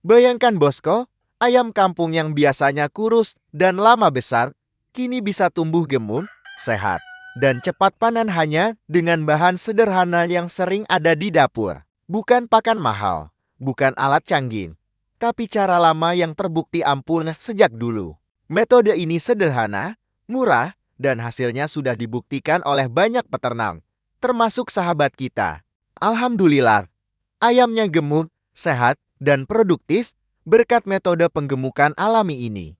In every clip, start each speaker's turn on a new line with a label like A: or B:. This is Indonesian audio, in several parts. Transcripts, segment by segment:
A: Bayangkan bosku, ayam kampung yang biasanya kurus dan lama besar, kini bisa tumbuh gemuk, sehat, dan cepat panen hanya dengan bahan sederhana yang sering ada di dapur. Bukan pakan mahal, bukan alat canggih, tapi cara lama yang terbukti ampuh sejak dulu. Metode ini sederhana, murah, dan hasilnya sudah dibuktikan oleh banyak peternak, termasuk sahabat kita. Alhamdulillah, ayamnya gemuk, sehat, dan produktif berkat metode penggemukan alami ini.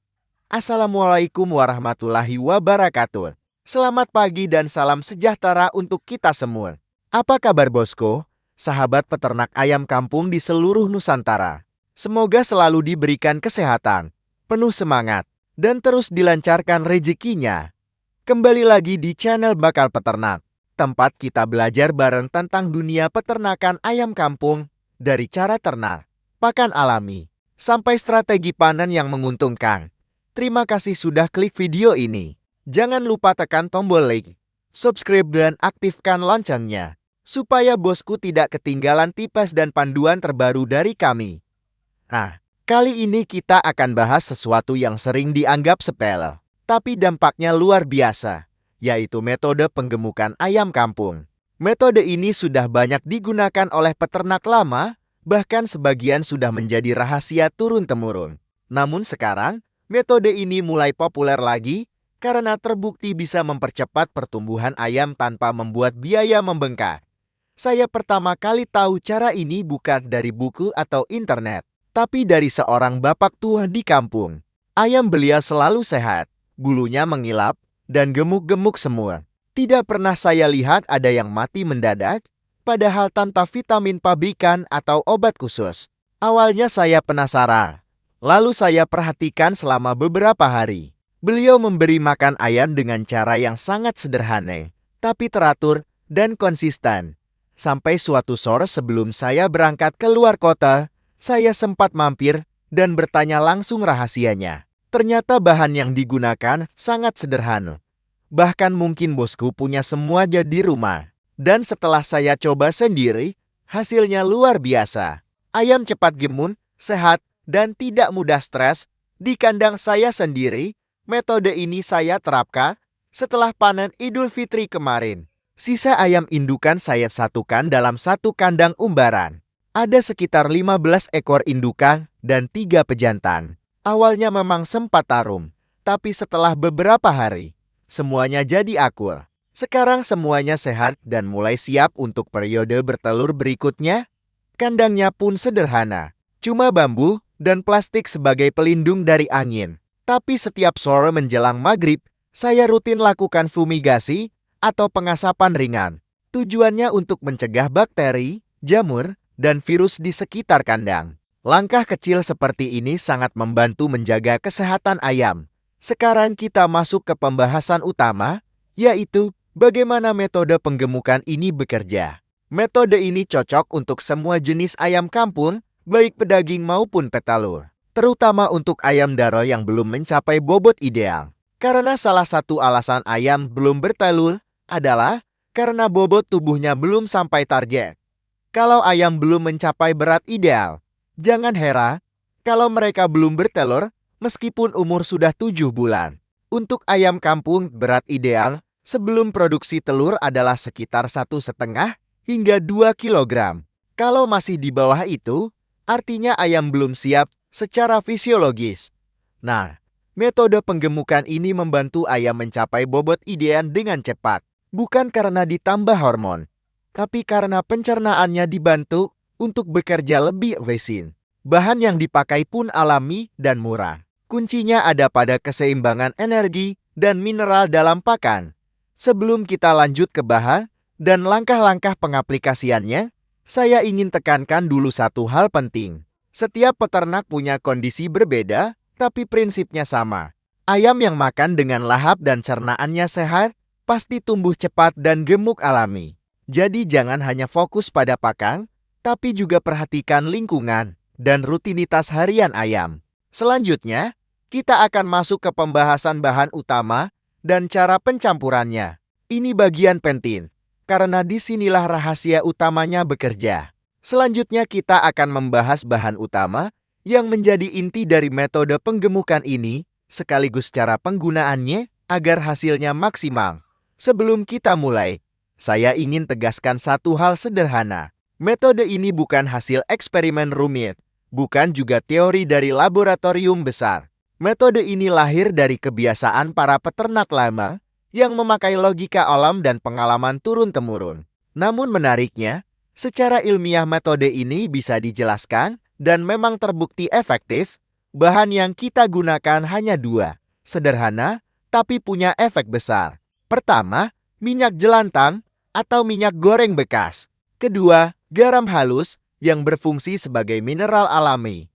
A: Assalamualaikum warahmatullahi wabarakatuh. Selamat pagi dan salam sejahtera untuk kita semua. Apa kabar bosku? Sahabat peternak ayam kampung di seluruh Nusantara. Semoga selalu diberikan kesehatan, penuh semangat, dan terus dilancarkan rezekinya. Kembali lagi di channel Bakal Peternak, tempat kita belajar bareng tentang dunia peternakan ayam kampung, dari cara ternak, pakan alami, sampai strategi panen yang menguntungkan. Terima kasih sudah klik video ini. Jangan lupa tekan tombol like, subscribe dan aktifkan loncengnya, supaya bosku tidak ketinggalan tips dan panduan terbaru dari kami. Nah, kali ini kita akan bahas sesuatu yang sering dianggap sepele, tapi dampaknya luar biasa, yaitu metode penggemukan ayam kampung. Metode ini sudah banyak digunakan oleh peternak lama, bahkan sebagian sudah menjadi rahasia turun-temurun. Namun sekarang, metode ini mulai populer lagi karena terbukti bisa mempercepat pertumbuhan ayam tanpa membuat biaya membengkak. Saya pertama kali tahu cara ini bukan dari buku atau internet, tapi dari seorang bapak tua di kampung. Ayam beliau selalu sehat, bulunya mengilap, dan gemuk-gemuk semua. Tidak pernah saya lihat ada yang mati mendadak, padahal tanpa vitamin pabrikan atau obat khusus. Awalnya saya penasaran, lalu saya perhatikan selama beberapa hari. Beliau memberi makan ayam dengan cara yang sangat sederhana, tapi teratur dan konsisten. Sampai suatu sore sebelum saya berangkat ke luar kota, saya sempat mampir dan bertanya langsung rahasianya. Ternyata bahan yang digunakan sangat sederhana. Bahkan mungkin bosku punya semuanya di rumah. Dan setelah saya coba sendiri, hasilnya luar biasa. Ayam cepat gemuk, sehat, dan tidak mudah stres. Di kandang saya sendiri, metode ini saya terapkan setelah panen Idul Fitri kemarin. Sisa ayam indukan saya satukan dalam satu kandang umbaran. Ada sekitar 15 ekor indukan dan 3 pejantan. Awalnya memang sempat tarung, tapi setelah beberapa hari, semuanya jadi akur. Sekarang semuanya sehat dan mulai siap untuk periode bertelur berikutnya. Kandangnya pun sederhana, cuma bambu dan plastik sebagai pelindung dari angin. Tapi setiap sore menjelang maghrib, saya rutin lakukan fumigasi atau pengasapan ringan. Tujuannya untuk mencegah bakteri, jamur, dan virus di sekitar kandang. Langkah kecil seperti ini sangat membantu menjaga kesehatan ayam. Sekarang kita masuk ke pembahasan utama, yaitu bagaimana metode penggemukan ini bekerja. Metode ini cocok untuk semua jenis ayam kampung, baik pedaging maupun petelur. Terutama untuk ayam daro yang belum mencapai bobot ideal. Karena salah satu alasan ayam belum bertelur adalah karena bobot tubuhnya belum sampai target. Kalau ayam belum mencapai berat ideal, jangan heran kalau mereka belum bertelur meskipun umur sudah 7 bulan. Untuk ayam kampung berat ideal sebelum produksi telur adalah sekitar 1,5 hingga 2 kg. Kalau masih di bawah itu, artinya ayam belum siap secara fisiologis. Nah, metode penggemukan ini membantu ayam mencapai bobot ideal dengan cepat. Bukan karena ditambah hormon, tapi karena pencernaannya dibantu untuk bekerja lebih efisien. Bahan yang dipakai pun alami dan murah. Kuncinya ada pada keseimbangan energi dan mineral dalam pakan. Sebelum kita lanjut ke bahan dan langkah-langkah pengaplikasiannya, saya ingin tekankan dulu satu hal penting. Setiap peternak punya kondisi berbeda, tapi prinsipnya sama. Ayam yang makan dengan lahap dan cernaannya sehat, pasti tumbuh cepat dan gemuk alami. Jadi jangan hanya fokus pada pakan, tapi juga perhatikan lingkungan dan rutinitas harian ayam. Selanjutnya, kita akan masuk ke pembahasan bahan utama dan cara pencampurannya. Ini bagian penting, karena disinilah rahasia utamanya bekerja. Selanjutnya kita akan membahas bahan utama, Yang menjadi inti dari metode penggemukan ini, sekaligus cara penggunaannya agar hasilnya maksimal. Sebelum kita mulai, saya ingin tegaskan satu hal sederhana. Metode ini bukan hasil eksperimen rumit, bukan juga teori dari laboratorium besar. Metode ini lahir dari kebiasaan para peternak lama yang memakai logika alam dan pengalaman turun-temurun. Namun menariknya, secara ilmiah metode ini bisa dijelaskan dan memang terbukti efektif. Bahan yang kita gunakan hanya dua, sederhana tapi punya efek besar. Pertama, minyak jelantang atau minyak goreng bekas. Kedua, garam halus yang berfungsi sebagai mineral alami.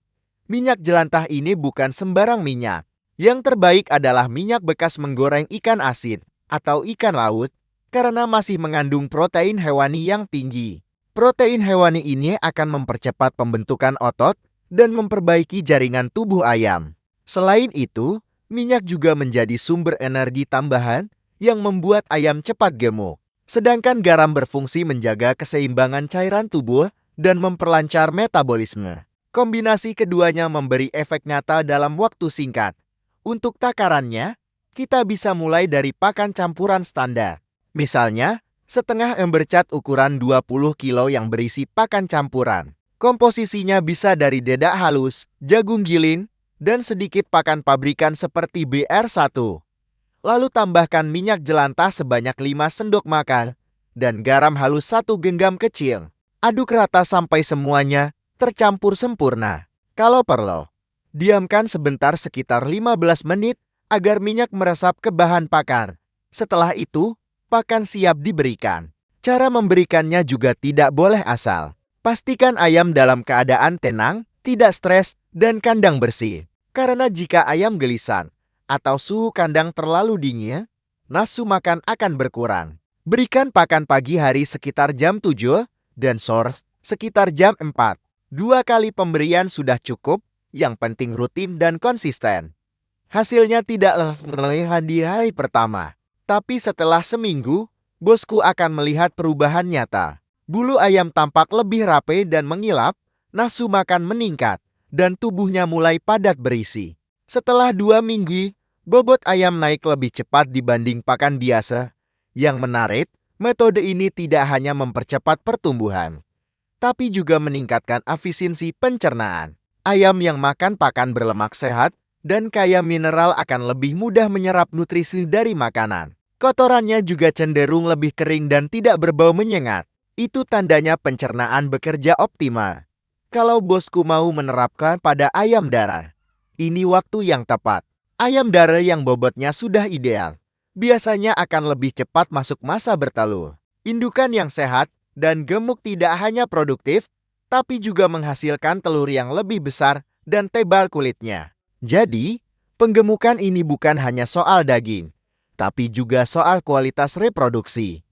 A: Minyak jelantah ini bukan sembarang minyak. Yang terbaik adalah minyak bekas menggoreng ikan asin atau ikan laut karena masih mengandung protein hewani yang tinggi. Protein hewani ini akan mempercepat pembentukan otot dan memperbaiki jaringan tubuh ayam. Selain itu, minyak juga menjadi sumber energi tambahan yang membuat ayam cepat gemuk. Sedangkan garam berfungsi menjaga keseimbangan cairan tubuh dan memperlancar metabolisme. Kombinasi keduanya memberi efek nyata dalam waktu singkat. Untuk takarannya, kita bisa mulai dari pakan campuran standar. Misalnya, setengah ember cat ukuran 20 kilo yang berisi pakan campuran. Komposisinya bisa dari dedak halus, jagung giling, dan sedikit pakan pabrikan seperti BR1. Lalu tambahkan minyak jelantah sebanyak 5 sendok makan dan garam halus 1 genggam kecil. Aduk rata sampai semuanya tercampur sempurna. Kalau perlu, diamkan sebentar sekitar 15 menit agar minyak meresap ke bahan pakan. Setelah itu, pakan siap diberikan. Cara memberikannya juga tidak boleh asal. Pastikan ayam dalam keadaan tenang, tidak stres, dan kandang bersih. Karena jika ayam gelisah atau suhu kandang terlalu dingin, nafsu makan akan berkurang. Berikan pakan pagi hari sekitar jam 7 dan sore sekitar jam 4. 2 kali pemberian sudah cukup, yang penting rutin dan konsisten. Hasilnya tidak terlihat di hari pertama. Tapi setelah seminggu, bosku akan melihat perubahan nyata. Bulu ayam tampak lebih rapi dan mengilap, nafsu makan meningkat, dan tubuhnya mulai padat berisi. Setelah 2 minggu, bobot ayam naik lebih cepat dibanding pakan biasa. Yang menarik, metode ini tidak hanya mempercepat pertumbuhan, tapi juga meningkatkan efisiensi pencernaan. Ayam yang makan pakan berlemak sehat dan kaya mineral akan lebih mudah menyerap nutrisi dari makanan. Kotorannya juga cenderung lebih kering dan tidak berbau menyengat. Itu tandanya pencernaan bekerja optimal. Kalau bosku mau menerapkan pada ayam darah, ini waktu yang tepat. Ayam darah yang bobotnya sudah ideal biasanya akan lebih cepat masuk masa bertelur. Indukan yang sehat dan gemuk tidak hanya produktif, tapi juga menghasilkan telur yang lebih besar dan tebal kulitnya. Jadi, penggemukan ini bukan hanya soal daging, tapi juga soal kualitas reproduksi.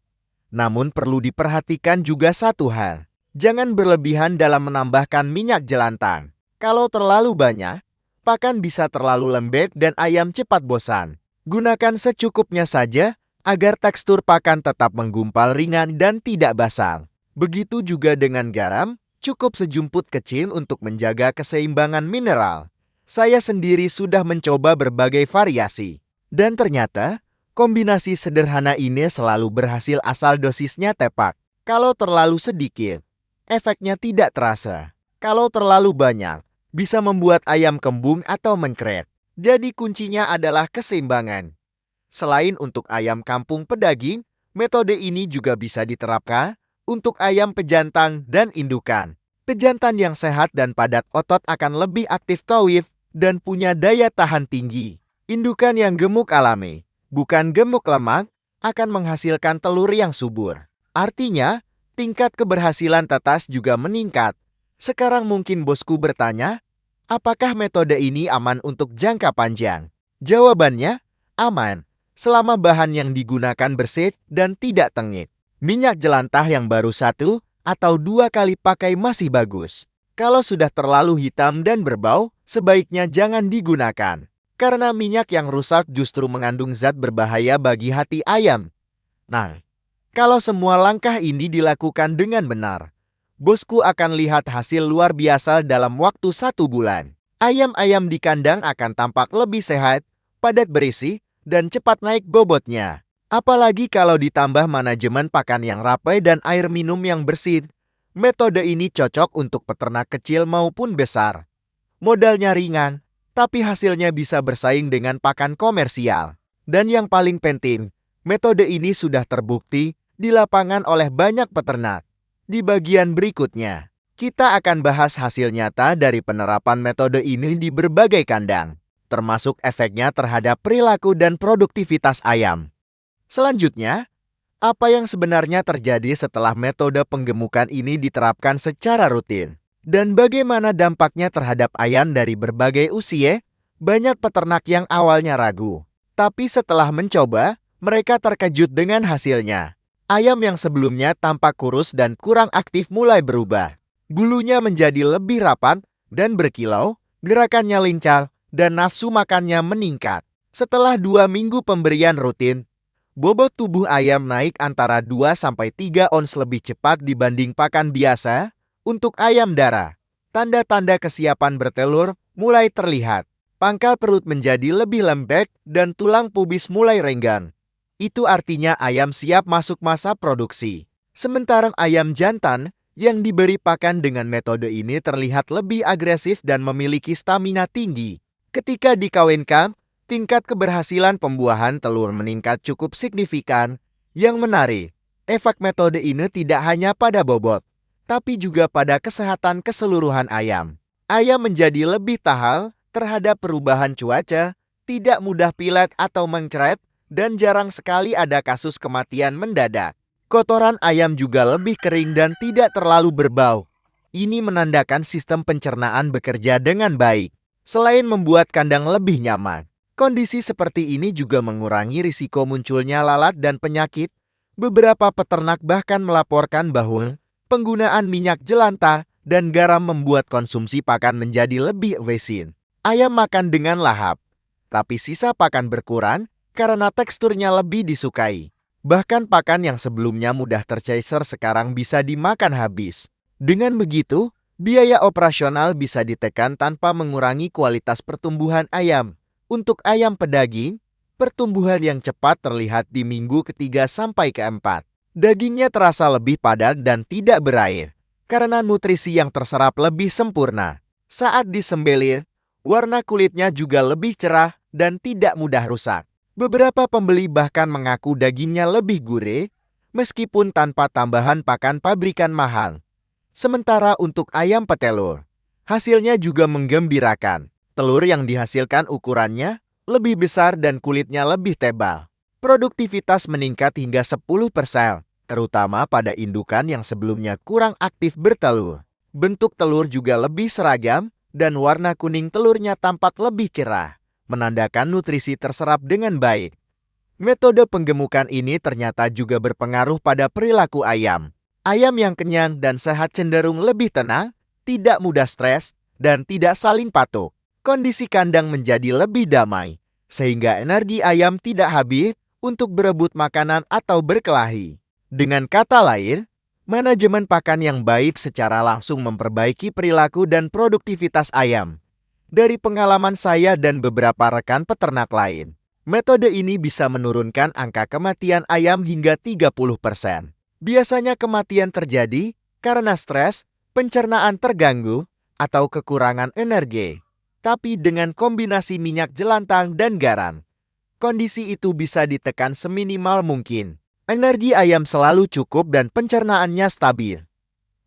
A: Namun perlu diperhatikan juga satu hal. Jangan berlebihan dalam menambahkan minyak jelantang. Kalau terlalu banyak, pakan bisa terlalu lembek dan ayam cepat bosan. Gunakan secukupnya saja agar tekstur pakan tetap menggumpal ringan dan tidak basah. Begitu juga dengan garam, cukup sejumput kecil untuk menjaga keseimbangan mineral. Saya sendiri sudah mencoba berbagai variasi. Dan ternyata, kombinasi sederhana ini selalu berhasil asal dosisnya tepat. Kalau terlalu sedikit, efeknya tidak terasa. Kalau terlalu banyak, bisa membuat ayam kembung atau mengkeret. Jadi kuncinya adalah keseimbangan. Selain untuk ayam kampung pedaging, metode ini juga bisa diterapkan untuk ayam pejantan dan indukan. Pejantan yang sehat dan padat otot akan lebih aktif tawif dan punya daya tahan tinggi. Indukan yang gemuk alami, bukan gemuk lemak, akan menghasilkan telur yang subur. Artinya, tingkat keberhasilan tetas juga meningkat. Sekarang mungkin bosku bertanya, apakah metode ini aman untuk jangka panjang? Jawabannya, aman, selama bahan yang digunakan bersih dan tidak tengik. Minyak jelantah yang baru 1 atau 2 kali pakai masih bagus. Kalau sudah terlalu hitam dan berbau, sebaiknya jangan digunakan. Karena minyak yang rusak justru mengandung zat berbahaya bagi hati ayam. Nah, kalau semua langkah ini dilakukan dengan benar, bosku akan lihat hasil luar biasa dalam waktu 1 bulan. Ayam-ayam di kandang akan tampak lebih sehat, padat berisi, dan cepat naik bobotnya. Apalagi kalau ditambah manajemen pakan yang rapi dan air minum yang bersih. Metode ini cocok untuk peternak kecil maupun besar. Modalnya ringan, tapi hasilnya bisa bersaing dengan pakan komersial. Dan yang paling penting, metode ini sudah terbukti di lapangan oleh banyak peternak. Di bagian berikutnya, kita akan bahas hasil nyata dari penerapan metode ini di berbagai kandang, termasuk efeknya terhadap perilaku dan produktivitas ayam. Selanjutnya, apa yang sebenarnya terjadi setelah metode penggemukan ini diterapkan secara rutin? Dan bagaimana dampaknya terhadap ayam dari berbagai usia? Banyak peternak yang awalnya ragu, tapi setelah mencoba, mereka terkejut dengan hasilnya. Ayam yang sebelumnya tampak kurus dan kurang aktif mulai berubah. Bulunya menjadi lebih rapat dan berkilau, gerakannya lincah, dan nafsu makannya meningkat. Setelah 2 minggu pemberian rutin, bobot tubuh ayam naik antara 2-3 ons lebih cepat dibanding pakan biasa. Untuk ayam darah, tanda-tanda kesiapan bertelur mulai terlihat. Pangkal perut menjadi lebih lembek dan tulang pubis mulai renggang. Itu artinya ayam siap masuk masa produksi. Sementara ayam jantan yang diberi pakan dengan metode ini terlihat lebih agresif dan memiliki stamina tinggi. Ketika dikawinkan, tingkat keberhasilan pembuahan telur meningkat cukup signifikan. Yang menarik, efek metode ini tidak hanya pada bobot, tapi juga pada kesehatan keseluruhan ayam. Ayam menjadi lebih tahan terhadap perubahan cuaca, tidak mudah pilat atau mencret, dan jarang sekali ada kasus kematian mendadak. Kotoran ayam juga lebih kering dan tidak terlalu berbau. Ini menandakan sistem pencernaan bekerja dengan baik. Selain membuat kandang lebih nyaman, kondisi seperti ini juga mengurangi risiko munculnya lalat dan penyakit. Beberapa peternak bahkan melaporkan bahwa penggunaan minyak jelantah dan garam membuat konsumsi pakan menjadi lebih efisien. Ayam makan dengan lahap, tapi sisa pakan berkurang karena teksturnya lebih disukai. Bahkan pakan yang sebelumnya mudah tercecer sekarang bisa dimakan habis. Dengan begitu, biaya operasional bisa ditekan tanpa mengurangi kualitas pertumbuhan ayam. Untuk ayam pedaging, pertumbuhan yang cepat terlihat di minggu ketiga sampai keempat. Dagingnya terasa lebih padat dan tidak berair, karena nutrisi yang terserap lebih sempurna. Saat disembelih, warna kulitnya juga lebih cerah dan tidak mudah rusak. Beberapa pembeli bahkan mengaku dagingnya lebih gurih, meskipun tanpa tambahan pakan pabrikan mahal. Sementara untuk ayam petelur, hasilnya juga menggembirakan. Telur yang dihasilkan ukurannya lebih besar dan kulitnya lebih tebal. Produktivitas meningkat hingga 10%. Terutama pada indukan yang sebelumnya kurang aktif bertelur. Bentuk telur juga lebih seragam dan warna kuning telurnya tampak lebih cerah, menandakan nutrisi terserap dengan baik. Metode penggemukan ini ternyata juga berpengaruh pada perilaku ayam. Ayam yang kenyang dan sehat cenderung lebih tenang, tidak mudah stres, dan tidak saling patuk. Kondisi kandang menjadi lebih damai, sehingga energi ayam tidak habis untuk berebut makanan atau berkelahi. Dengan kata lain, manajemen pakan yang baik secara langsung memperbaiki perilaku dan produktivitas ayam. Dari pengalaman saya dan beberapa rekan peternak lain, metode ini bisa menurunkan angka kematian ayam hingga 30%. Biasanya kematian terjadi karena stres, pencernaan terganggu, atau kekurangan energi. Tapi dengan kombinasi minyak jelantah dan garam, kondisi itu bisa ditekan seminimal mungkin. Energi ayam selalu cukup dan pencernaannya stabil.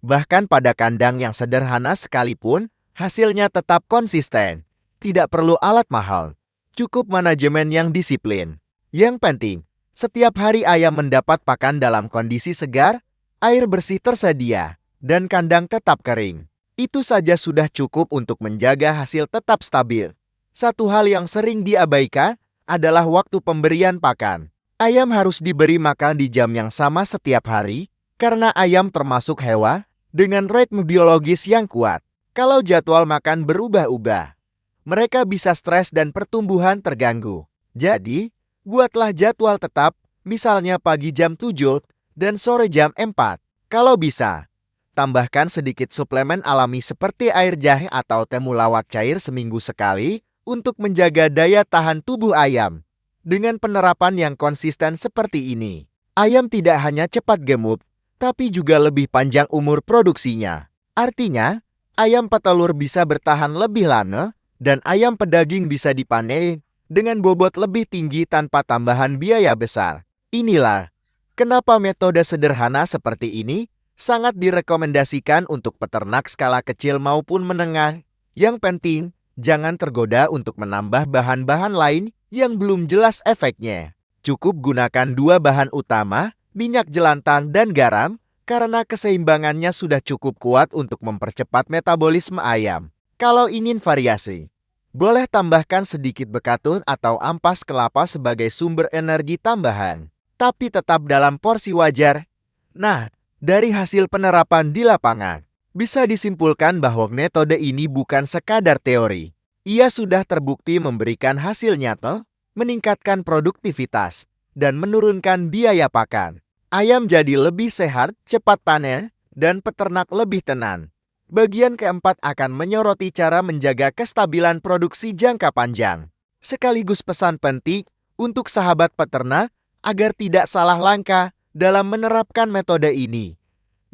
A: Bahkan pada kandang yang sederhana sekalipun, hasilnya tetap konsisten. Tidak perlu alat mahal, cukup manajemen yang disiplin. Yang penting, setiap hari ayam mendapat pakan dalam kondisi segar, air bersih tersedia, dan kandang tetap kering. Itu saja sudah cukup untuk menjaga hasil tetap stabil. Satu hal yang sering diabaikan adalah waktu pemberian pakan. Ayam harus diberi makan di jam yang sama setiap hari, karena ayam termasuk hewan dengan ritme biologis yang kuat. Kalau jadwal makan berubah-ubah, mereka bisa stres dan pertumbuhan terganggu. Jadi, buatlah jadwal tetap, misalnya pagi jam 7 dan sore jam 4. Kalau bisa, Tambahkan sedikit suplemen alami seperti air jahe atau temulawak cair seminggu sekali untuk menjaga daya tahan tubuh ayam. Dengan penerapan yang konsisten seperti ini, ayam tidak hanya cepat gemuk, tapi juga lebih panjang umur produksinya. Artinya, ayam petelur bisa bertahan lebih lama, dan ayam pedaging bisa dipanen dengan bobot lebih tinggi tanpa tambahan biaya besar. Inilah kenapa metode sederhana seperti ini sangat direkomendasikan untuk peternak skala kecil maupun menengah. Yang penting, jangan tergoda untuk menambah bahan-bahan lain yang belum jelas efeknya. Cukup gunakan 2 bahan utama, minyak jelantah dan garam, karena keseimbangannya sudah cukup kuat untuk mempercepat metabolisme ayam. Kalau ingin variasi, boleh tambahkan sedikit bekatun atau ampas kelapa sebagai sumber energi tambahan, tapi tetap dalam porsi wajar. Nah, dari hasil penerapan di lapangan, bisa disimpulkan bahwa metode ini bukan sekadar teori. Ia sudah terbukti memberikan hasil nyata, meningkatkan produktivitas, dan menurunkan biaya pakan. Ayam jadi lebih sehat, cepat panen, dan peternak lebih tenang. Bagian keempat akan menyoroti cara menjaga kestabilan produksi jangka panjang. Sekaligus pesan penting untuk sahabat peternak agar tidak salah langkah dalam menerapkan metode ini.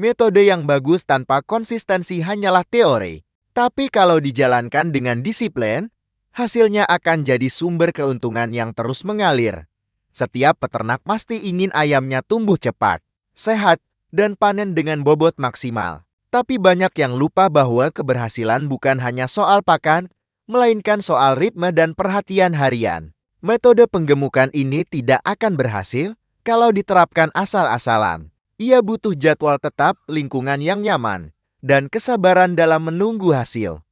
A: Metode yang bagus tanpa konsistensi hanyalah teori. Tapi kalau dijalankan dengan disiplin, hasilnya akan jadi sumber keuntungan yang terus mengalir. Setiap peternak pasti ingin ayamnya tumbuh cepat, sehat, dan panen dengan bobot maksimal. Tapi banyak yang lupa bahwa keberhasilan bukan hanya soal pakan, melainkan soal ritme dan perhatian harian. Metode penggemukan ini tidak akan berhasil kalau diterapkan asal-asalan. Ia butuh jadwal tetap, lingkungan yang nyaman, dan kesabaran dalam menunggu hasil.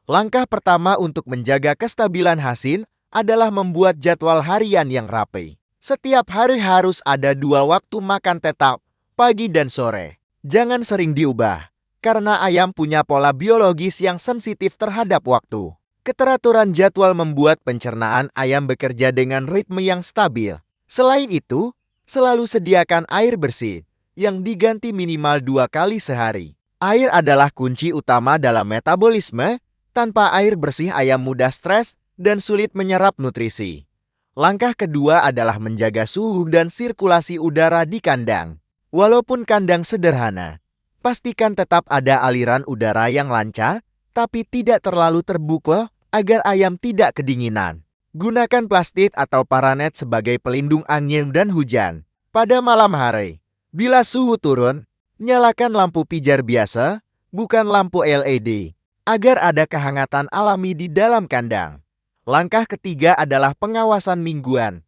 A: Langkah pertama untuk menjaga kestabilan hasil adalah membuat jadwal harian yang rapi. Setiap hari harus ada 2 waktu makan tetap, pagi dan sore. Jangan sering diubah, karena ayam punya pola biologis yang sensitif terhadap waktu. Keteraturan jadwal membuat pencernaan ayam bekerja dengan ritme yang stabil. Selain itu, selalu sediakan air bersih, yang diganti minimal 2 kali sehari. Air adalah kunci utama dalam metabolisme. Tanpa air bersih ayam mudah stres dan sulit menyerap nutrisi. Langkah kedua adalah menjaga suhu dan sirkulasi udara di kandang. Walaupun kandang sederhana, pastikan tetap ada aliran udara yang lancar, tapi tidak terlalu terbuka agar ayam tidak kedinginan. Gunakan plastik atau paranet sebagai pelindung angin dan hujan. Pada malam hari, bila suhu turun, nyalakan lampu pijar biasa, bukan lampu LED, agar ada kehangatan alami di dalam kandang. Langkah ketiga adalah pengawasan mingguan.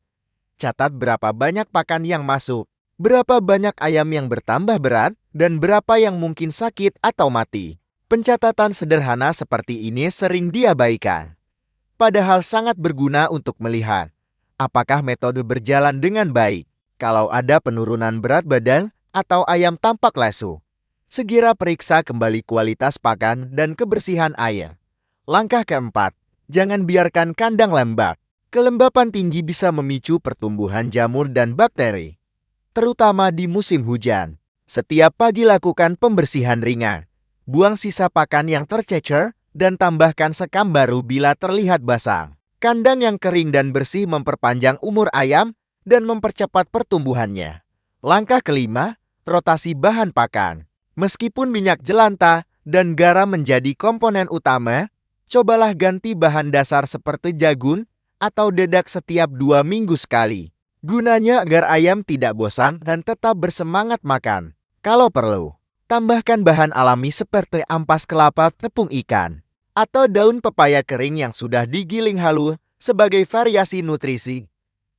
A: Catat berapa banyak pakan yang masuk, berapa banyak ayam yang bertambah berat, dan berapa yang mungkin sakit atau mati. Pencatatan sederhana seperti ini sering diabaikan. Padahal sangat berguna untuk melihat apakah metode berjalan dengan baik. Kalau ada penurunan berat badan atau ayam tampak lesu, segera periksa kembali kualitas pakan dan kebersihan air. Langkah keempat, jangan biarkan kandang lembab. Kelembapan tinggi bisa memicu pertumbuhan jamur dan bakteri, terutama di musim hujan. Setiap pagi lakukan pembersihan ringan. Buang sisa pakan yang tercecer dan tambahkan sekam baru bila terlihat basah. Kandang yang kering dan bersih memperpanjang umur ayam dan mempercepat pertumbuhannya. Langkah kelima, rotasi bahan pakan. Meskipun minyak jelantah dan garam menjadi komponen utama, cobalah ganti bahan dasar seperti jagung atau dedak setiap 2 minggu sekali. Gunanya agar ayam tidak bosan dan tetap bersemangat makan. Kalau perlu, tambahkan bahan alami seperti ampas kelapa, tepung ikan, atau daun pepaya kering yang sudah digiling halus sebagai variasi nutrisi.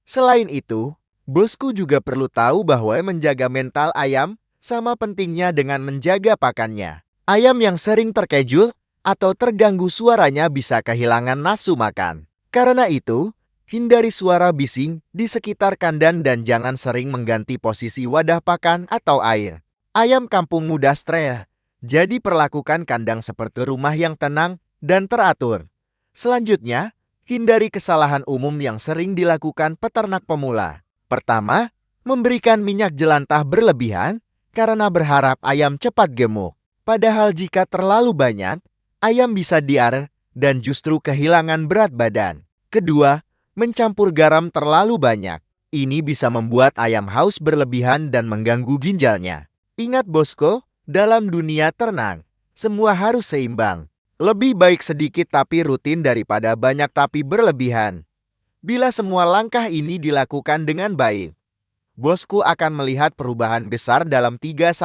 A: Selain itu, bosku juga perlu tahu bahwa menjaga mental ayam sama pentingnya dengan menjaga pakannya. Ayam yang sering terkejut atau terganggu suaranya bisa kehilangan nafsu makan. Karena itu, hindari suara bising di sekitar kandang dan jangan sering mengganti posisi wadah pakan atau air. Ayam kampung mudah stres, jadi perlakukan kandang seperti rumah yang tenang dan teratur. Selanjutnya, hindari kesalahan umum yang sering dilakukan peternak pemula. Pertama, memberikan minyak jelantah berlebihan karena berharap ayam cepat gemuk. Padahal jika terlalu banyak, ayam bisa diare dan justru kehilangan berat badan. Kedua, mencampur garam terlalu banyak. Ini bisa membuat ayam haus berlebihan dan mengganggu ginjalnya. Ingat bosku, dalam dunia ternak, semua harus seimbang. Lebih baik sedikit tapi rutin daripada banyak tapi berlebihan. Bila semua langkah ini dilakukan dengan baik, bosku akan melihat perubahan besar dalam 3-4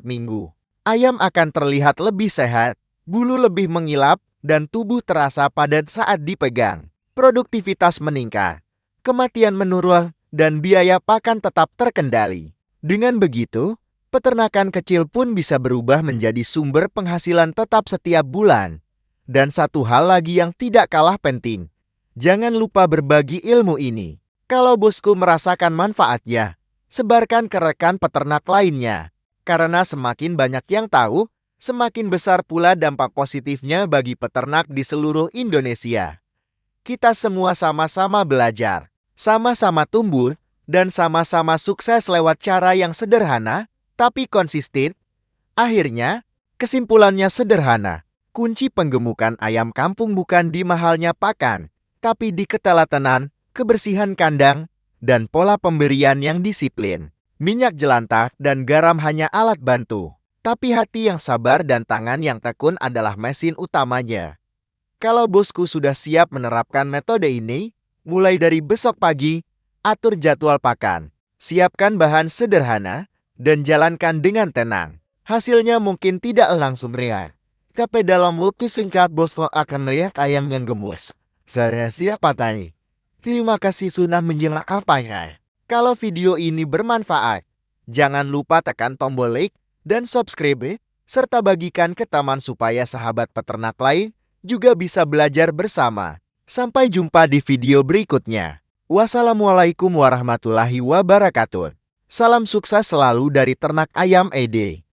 A: minggu. Ayam akan terlihat lebih sehat, bulu lebih mengilap, dan tubuh terasa padat saat dipegang. Produktivitas meningkat, kematian menurun, dan biaya pakan tetap terkendali. Dengan begitu, peternakan kecil pun bisa berubah menjadi sumber penghasilan tetap setiap bulan. Dan satu hal lagi yang tidak kalah penting, jangan lupa berbagi ilmu ini. Kalau bosku merasakan manfaatnya, sebarkan ke rekan peternak lainnya. Karena semakin banyak yang tahu, semakin besar pula dampak positifnya bagi peternak di seluruh Indonesia. Kita semua sama-sama belajar, sama-sama tumbuh, dan sama-sama sukses lewat cara yang sederhana, tapi konsisten. Akhirnya, kesimpulannya sederhana. Kunci penggemukan ayam kampung bukan di mahalnya pakan, tapi di ketelatenan, kebersihan kandang, dan pola pemberian yang disiplin. Minyak jelantah dan garam hanya alat bantu, tapi hati yang sabar dan tangan yang tekun adalah mesin utamanya. Kalau bosku sudah siap menerapkan metode ini, mulai dari besok pagi, atur jadwal pakan, siapkan bahan sederhana, dan jalankan dengan tenang. Hasilnya mungkin tidak langsung real, tapi dalam waktu singkat bosku akan melihat ayam yang gemus. Saya siapa tadi? Terima kasih sudah menyimak apa ya. Kalau video ini bermanfaat, jangan lupa tekan tombol like dan subscribe, serta bagikan ke teman supaya sahabat peternak lain juga bisa belajar bersama. Sampai jumpa di video berikutnya. Wassalamualaikum warahmatullahi wabarakatuh. Salam sukses selalu dari Ternak Ayam ED.